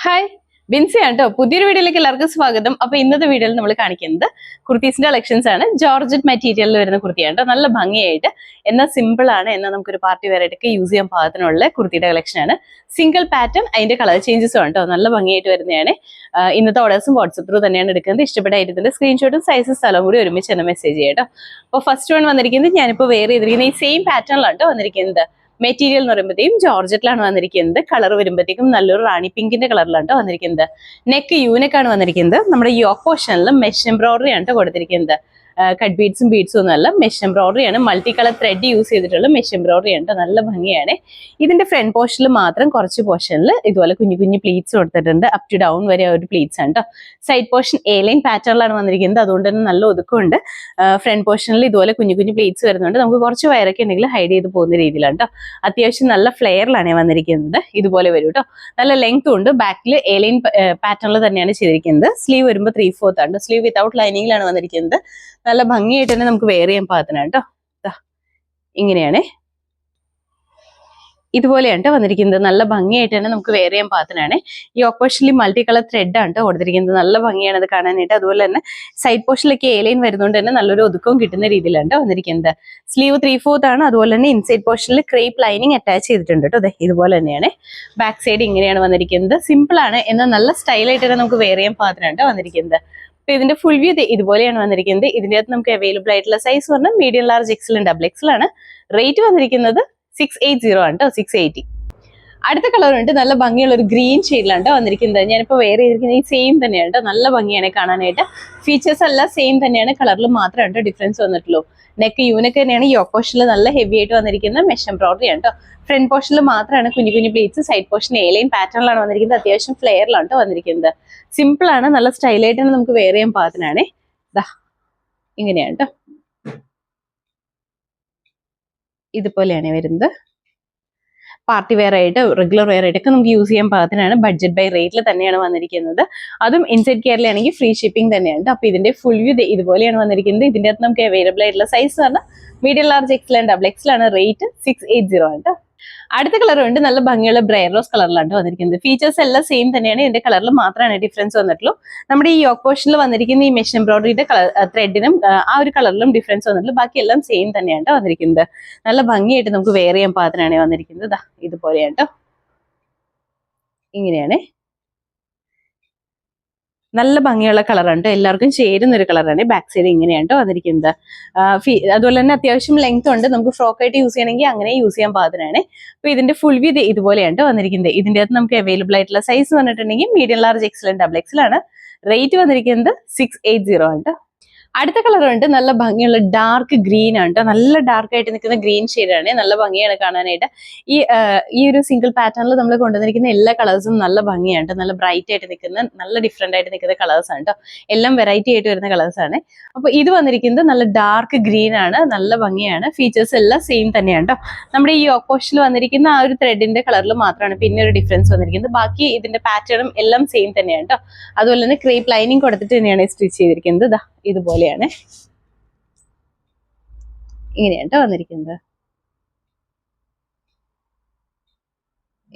Hi Binsi ആണ് കേട്ടോ. പുതിയൊരു വീഡിയോയിലേക്ക് എല്ലാവർക്കും സ്വാഗതം. അപ്പൊ ഇന്നത്തെ വീഡിയോയിൽ നമ്മൾ കാണിക്കുന്നത് കുർത്തീസിന്റെ കളക്ഷൻസ് ആണ്. ജോർജറ്റ് മെറ്റീരിയലിൽ വരുന്ന കുർത്തിയാണ് കേട്ടോ. നല്ല ഭംഗിയായിട്ട് എന്നാൽ സിമ്പിൾ ആണ്, എന്നാൽ നമുക്കൊരു പാർട്ടി വെയർ ആയിട്ടൊക്കെ യൂസ് ചെയ്യാൻ പാകത്തിനുള്ള കുർത്തിയുടെ കളക്ഷൻ ആണ്. സിംഗിൾ പാറ്റേൺ, അതിന്റെ കളർ ചേഞ്ചസും ആണ് കേട്ടോ. നല്ല ഭംഗിയായിട്ട് വരുന്നതാണ്. ഇന്നത്തെ ഓർഡേഴ്സും വാട്സപ്പ് ത്രൂ തന്നെയാണ് എടുക്കുന്നത്. ഇഷ്ടപ്പെട്ട ഐറ്റത്തിന്റെ സ്ക്രീൻഷോട്ടും സൈസും സ്ഥലവും കൂടി ഒരുമിച്ച് തന്നെ മെസ്സേജ് ചെയ്യാം കേട്ടോ. അപ്പോൾ ഫസ്റ്റ് വൺ വന്നിരിക്കുന്നത് ഞാനിപ്പോൾ വെയർ ചെയ്തിരിക്കുന്ന ഈ സെയിം പാറ്റേണിലാണ് കേട്ടോ വന്നിരിക്കുന്നത്. മെറ്റീരിയൽ എന്ന് പറയുമ്പോഴത്തേക്കും ജോർജറ്റിലാണ് വന്നിരിക്കുന്നത്. കളർ വരുമ്പോഴത്തേക്കും നല്ലൊരു റാണി പിങ്കിന്റെ കളറിലാണ് വന്നിരിക്കുന്നത്. നെക്ക് യൂനെക്കാണ് വന്നിരിക്കുന്നത്. നമ്മുടെ യോക്ക് പോർഷനിൽ മെഷ് എംബ്രോയിഡറി ആണ് കൊടുത്തിരിക്കുന്നത്. കട്ട് ബീഡ്സും ബീഡ്സും ഒന്നുമല്ല, മെഷ് എംബ്രോയിഡറി ആണ്. മൾട്ടി കളർ ത്രെഡ് യൂസ് ചെയ്തിട്ടുള്ള മെഷ് എംബ്രോയിഡറി ആണ്. നല്ല ഭംഗിയാണ്. ഇതിന്റെ ഫ്രണ്ട് പോർഷനിൽ മാത്രം കുറച്ച് പോർഷനിൽ ഇതുപോലെ കുഞ്ഞു കുഞ്ഞു പ്ലീറ്റ്സ് കൊടുത്തിട്ടുണ്ട്. അപ് ടു ഡൗൺ വരെ ഒരു പ്ലീറ്റ്സ് ആണ് കേട്ടോ. സൈഡ് പോർഷൻ എ ലൈൻ പാറ്റേണിലാണ് വന്നിരിക്കുന്നത്. അതുകൊണ്ട് തന്നെ നല്ല ഒതുക്കമുണ്ട്. ഫ്രണ്ട് പോർഷനിൽ ഇതുപോലെ കുഞ്ഞു കുഞ്ഞു പ്ലീറ്റ്സ് വരുന്നുണ്ട്. നമുക്ക് കുറച്ച് വയറൊക്കെ ഉണ്ടെങ്കിൽ ഹൈഡ് ചെയ്ത് പോകുന്ന രീതിയിലാണ് കേട്ടോ. അത്യാവശ്യം നല്ല ഫ്ലെയറിലാണ് വന്നിരിക്കുന്നത്. ഇതുപോലെ വരും കേട്ടോ. നല്ല ലെങ്ത്തും ഉണ്ട്. ബാക്കിൽ എ ലൈൻ പാറ്റേണിൽ തന്നെയാണ് ചെയ്തിരിക്കുന്നത്. സ്ലീവ് വരുമ്പോൾ 3/4 ആണ്. സ്ലീവ് വിത്തൗട്ട് ലൈനിങ്ങിലാണ് വന്നിരിക്കുന്നത്. നല്ല ഭംഗിയായിട്ട് തന്നെ നമുക്ക് വെയർ ചെയ്യാൻ പാകത്തിനാണ് കേട്ടോ. ഇങ്ങനെയാണ്, ഇതുപോലെയാണ് വന്നിരിക്കുന്നത്. നല്ല ഭംഗിയായിട്ട് തന്നെ നമുക്ക് വെയർ ചെയ്യാൻ പാകത്തിനാണ്. ഈ ഓപ്പോഷനിൽ മൾട്ടി കളർ ത്രെഡ് ആണ് കൊടുത്തിരിക്കുന്നത്. നല്ല ഭംഗിയാണ് അത് കാണാനായിട്ട്. അതുപോലെ തന്നെ സൈഡ് പോർഷനിലേക്ക് എ ലൈൻ വരുന്നതുകൊണ്ട് തന്നെ നല്ലൊരു ഒതുക്കവും കിട്ടുന്ന രീതിയിലാണ് വന്നിരിക്കുന്നത്. സ്ലീവ് 3/4 ആണ്. അതുപോലെ തന്നെ ഇൻസൈഡ് പോർഷനിൽ ക്രേപ്പ് ലൈനിങ് അറ്റാച്ച് ചെയ്തിട്ടുണ്ട് കേട്ടോ. ഇതുപോലെ തന്നെയാണ്. ബാക്ക് സൈഡ് ഇങ്ങനെയാണ് വന്നിരിക്കുന്നത്. സിമ്പിൾ ആണ്, എന്നാൽ നല്ല സ്റ്റൈലായിട്ട് തന്നെ നമുക്ക് വെയർ ചെയ്യാൻ പാകത്തിനാണ് വന്നിരിക്കുന്നത്. അപ്പൊ ഇതിന്റെ ഫുൾ വ്യൂ ഇതുപോലെയാണ് വന്നിരിക്കുന്നത്. ഇതിന്റെ അകത്ത് നമുക്ക് അവൈലബിൾ ആയിട്ടുള്ള സൈസ് പറഞ്ഞാൽ medium, large, XL, double XL ആണ്. റേറ്റ് വന്നിരിക്കുന്നത് 680 ആണ് കേട്ടോ. 680. അടുത്ത കളർ ഉണ്ട്. നല്ല ഭംഗിയുള്ള ഒരു ഗ്രീൻ ഷെയ്ഡിലാണ് വന്നിരിക്കുന്നത്. ഞാനിപ്പോൾ വെയർ ചെയ്തിരിക്കുന്നത് ഈ സെയിം തന്നെയാണ് കേട്ടോ. നല്ല ഭംഗിയാണ് കാണാനായിട്ട്. ഫീച്ചേഴ്സ് എല്ലാം സെയിം തന്നെയാണ്. കളറിൽ മാത്രമാണ് ഡിഫറൻസ് വന്നിട്ടുള്ളൂ. നെക്ക് യൂനക്ക് തന്നെയാണ്. യോക്ക് പോർഷനിൽ നല്ല ഹെവി ആയിട്ട് വന്നിരിക്കുന്ന മെഷ് എംബ്രോയിഡറി ആണ് കേട്ടോ. ഫ്രണ്ട് പോർഷനിൽ മാത്രമാണ് കുഞ്ഞു കുഞ്ഞു pleats. Side portion A line പാറ്റേണിലാണ് വന്നിരിക്കുന്നത്. അത്യാവശ്യം ഫ്ലെയറിലാണ് വന്നിരിക്കുന്നത്. സിമ്പിൾ ആണ്, നല്ല സ്റ്റൈലായിട്ട് തന്നെ നമുക്ക് വെയർ ചെയ്യാൻ പാകത്തിനാണ്. ഇങ്ങനെയാണ് കേട്ടോ. ഇതുപോലെയാണ് വരുന്നത്. പാർട്ടി വെയർ ആയിട്ട്, റെഗുലർ വെയർ ആയിട്ടൊക്കെ നമുക്ക് യൂസ് ചെയ്യാൻ പാകത്തിനാണ്. ബഡ്ജറ്റ് ബൈ റേറ്റിൽ തന്നെയാണ് വന്നിരിക്കുന്നത്. അതും ഇൻസൈഡ് കേരളയാണെങ്കിൽ ഫ്രീ ഷിപ്പിംഗ് തന്നെയാണ്. അപ്പൊ ഇതിന്റെ ഫുൾ വ്യൂ ഇതുപോലെയാണ് വന്നിരിക്കുന്നത്. ഇതിന്റെ അകത്ത് നമുക്ക് അവൈലബിൾ ആയിട്ടുള്ള സൈസ് പറഞ്ഞാൽ medium, large, Excel and double XL ആണ്. റേറ്റ് 680 ആണ് കേട്ടോ. അടുത്ത കളർ ഉണ്ട്. നല്ല ഭംഗിയുള്ള ബ്രയർ റോസ് കളറിലാണ് വന്നിരിക്കുന്നത്. ഫീച്ചേഴ്സ് എല്ലാം സെയിം തന്നെയാണ്. ഇതിന്റെ കളറിൽ മാത്രമാണ് ഡിഫറൻസ് വന്നിട്ടുള്ളൂ. നമ്മുടെ ഈ യോക്ക് പോർഷനിൽ വന്നിരിക്കുന്ന ഈ മെഷ് എംബ്രോയിഡറിയുടെ ത്രെഡിനും ആ ഒരു കളറിലും ഡിഫറൻസ് വന്നിട്ടുള്ളൂ. ബാക്കി എല്ലാം സെയിം തന്നെയാണ് വന്നിരിക്കുന്നത്. നല്ല ഭംഗിയായിട്ട് നമുക്ക് വെയർ ചെയ്യാൻ പാകത്തിനാണ് വന്നിരിക്കുന്നത്. ഇതുപോലെയാണ് കേട്ടോ. ഇങ്ങനെയാണ്. നല്ല ഭംഗിയുള്ള കളറാണ്. എല്ലാവർക്കും ചേരുന്ന ഒരു കളറാണ്. ബാക്ക് സൈഡ് ഇങ്ങനെയാണ് വന്നിരിക്കുന്നത്. അതുപോലെ തന്നെ അത്യാവശ്യം ലെങ്ത് ഉണ്ട്. നമുക്ക് ഫ്രോക്ക് ആയിട്ട് യൂസ് ചെയ്യണമെങ്കിൽ അങ്ങനെ യൂസ് ചെയ്യാൻ പാകത്തിനാണ്. അപ്പൊ ഇതിന്റെ ഫുൾ വ്യൂ ഇതുപോലെയാണ് വന്നിരിക്കുന്നത്. ഇതിന്റെ അകത്ത് നമുക്ക് അവൈലബിൾ ആയിട്ടുള്ള സൈസ് പറഞ്ഞിട്ടുണ്ടെങ്കിൽ medium, large, XL, double XL ആണ്. റേറ്റ് വന്നിരിക്കുന്നത് 680 ആണ്. അടുത്ത കളർ ഉണ്ട്. നല്ല ഭംഗിയുള്ള ഡാർക്ക് ഗ്രീൻ ആണ് കേട്ടോ. നല്ല ഡാർക്ക് ആയിട്ട് നിൽക്കുന്ന ഗ്രീൻ ഷെയ്ഡാണ്. നല്ല ഭംഗിയാണ് കാണാനായിട്ട്. ഈ ഒരു സിംഗിൾ പാറ്റേണിൽ നമ്മൾ കൊണ്ടുവന്നിരിക്കുന്ന എല്ലാ കളേഴ്സും നല്ല ഭംഗിയാണ്. നല്ല ബ്രൈറ്റ് ആയിട്ട് നിൽക്കുന്ന, നല്ല ഡിഫറെന്റ് ആയിട്ട് നിൽക്കുന്ന കളേഴ്സ് ആണ് കേട്ടോ. എല്ലാം വെറൈറ്റി ആയിട്ട് വരുന്ന കളേഴ്സ് ആണ്. അപ്പൊ ഇത് വന്നിരിക്കുന്നത് നല്ല ഡാർക്ക് ഗ്രീൻ ആണ്. നല്ല ഭംഗിയാണ്. ഫീച്ചേഴ്സ് എല്ലാം സെയിം തന്നെയാണ് കേട്ടോ. നമ്മുടെ ഈ ഓപ്പോഷനിൽ വന്നിരിക്കുന്ന ആ ഒരു ത്രെഡിന്റെ കളറിൽ മാത്രമാണ് പിന്നെ ഒരു ഡിഫറൻസ് വന്നിരിക്കുന്നത്. ബാക്കി ഇതിന്റെ പാറ്റേണും എല്ലാം സെയിം തന്നെയാണ് കേട്ടോ. അതുപോലെ തന്നെ ക്രേപ്പ് ലൈനിങ് കൊടുത്തിട്ട് തന്നെയാണ് സ്റ്റിച്ച് ചെയ്തിരിക്കുന്നത്. ഇതുപോലെയാണ്. ഇങ്ങനെയാണ് വന്നിരിക്കുന്നത്.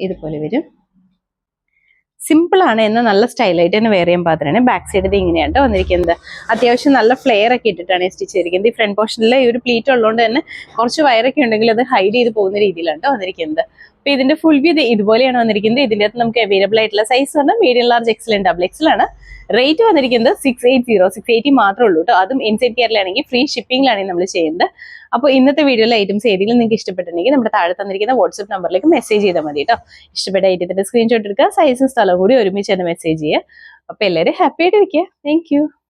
ഇതുപോലെ വരും. സിമ്പിൾ ആണ്, എന്നാൽ നല്ല സ്റ്റൈലായിട്ട് തന്നെ വെയർ ചെയ്യാൻ പാത്രമാണ്. ബാക്ക് സൈഡ് ഇങ്ങനെയാണ് വന്നിരിക്കുന്നത്. അത്യാവശ്യം നല്ല ഫ്ലെയർ ഒക്കെ ഇട്ടിട്ടാണ് സ്റ്റിച്ച് ചെയ്തിരിക്കുന്നത്. ഈ ഫ്രണ്ട് പോർഷനിൽ ഈ ഒരു പ്ലീറ്റ് ഉള്ളതുകൊണ്ട് തന്നെ കുറച്ച് വയറൊക്കെ ഉണ്ടെങ്കിൽ അത് ഹൈഡ് ചെയ്ത് പോകുന്ന രീതിയിലാണ് വന്നിരിക്കുന്നത്. അപ്പൊ ഇതിന്റെ ഫുൾ വ്യൂ ഇതുപോലെയാണ് വന്നിരിക്കുന്നത്. ഇതിന്റെ അകത്ത് നമുക്ക് അവൈലബിൾ ആയിട്ടുള്ള സൈസ് പറഞ്ഞാൽ medium, large, XL, double XL ആണ്. റേറ്റ് വന്നിരിക്കുന്നത് 680 മാത്രമേ ഉള്ളൂ കേട്ടോ. അതും ഇൻസൈഡ് കേരളയാണെങ്കിൽ ഫ്രീ ഷിപ്പിംഗിലാണ് നമ്മൾ ചെയ്യുന്നത്. അപ്പോൾ ഇന്നത്തെ വീഡിയോയിലെ ഐറ്റംസ് ഏതെങ്കിലും നിങ്ങൾക്ക് ഇഷ്ടപ്പെട്ടിട്ടുണ്ടെങ്കിൽ നമ്മുടെ താഴെ തന്നിരിക്കുന്ന വാട്സ്ആപ്പ് നമ്പറിലേക്ക് മെസ്സേജ് ചെയ്താൽ മതി കേട്ടോ. ഇഷ്ടപ്പെട്ട ഐറ്റത്തിന്റെ സ്ക്രീൻഷോട്ട് എടുക്കുക, സൈസും സ്ഥലവും കൂടി ഒരുമിച്ച് തന്നെ മെസ്സേജ് ചെയ്യുക. അപ്പൊ എല്ലാവരും ഹാപ്പി ആയിട്ട് ഇരിക്കുക. Thank you.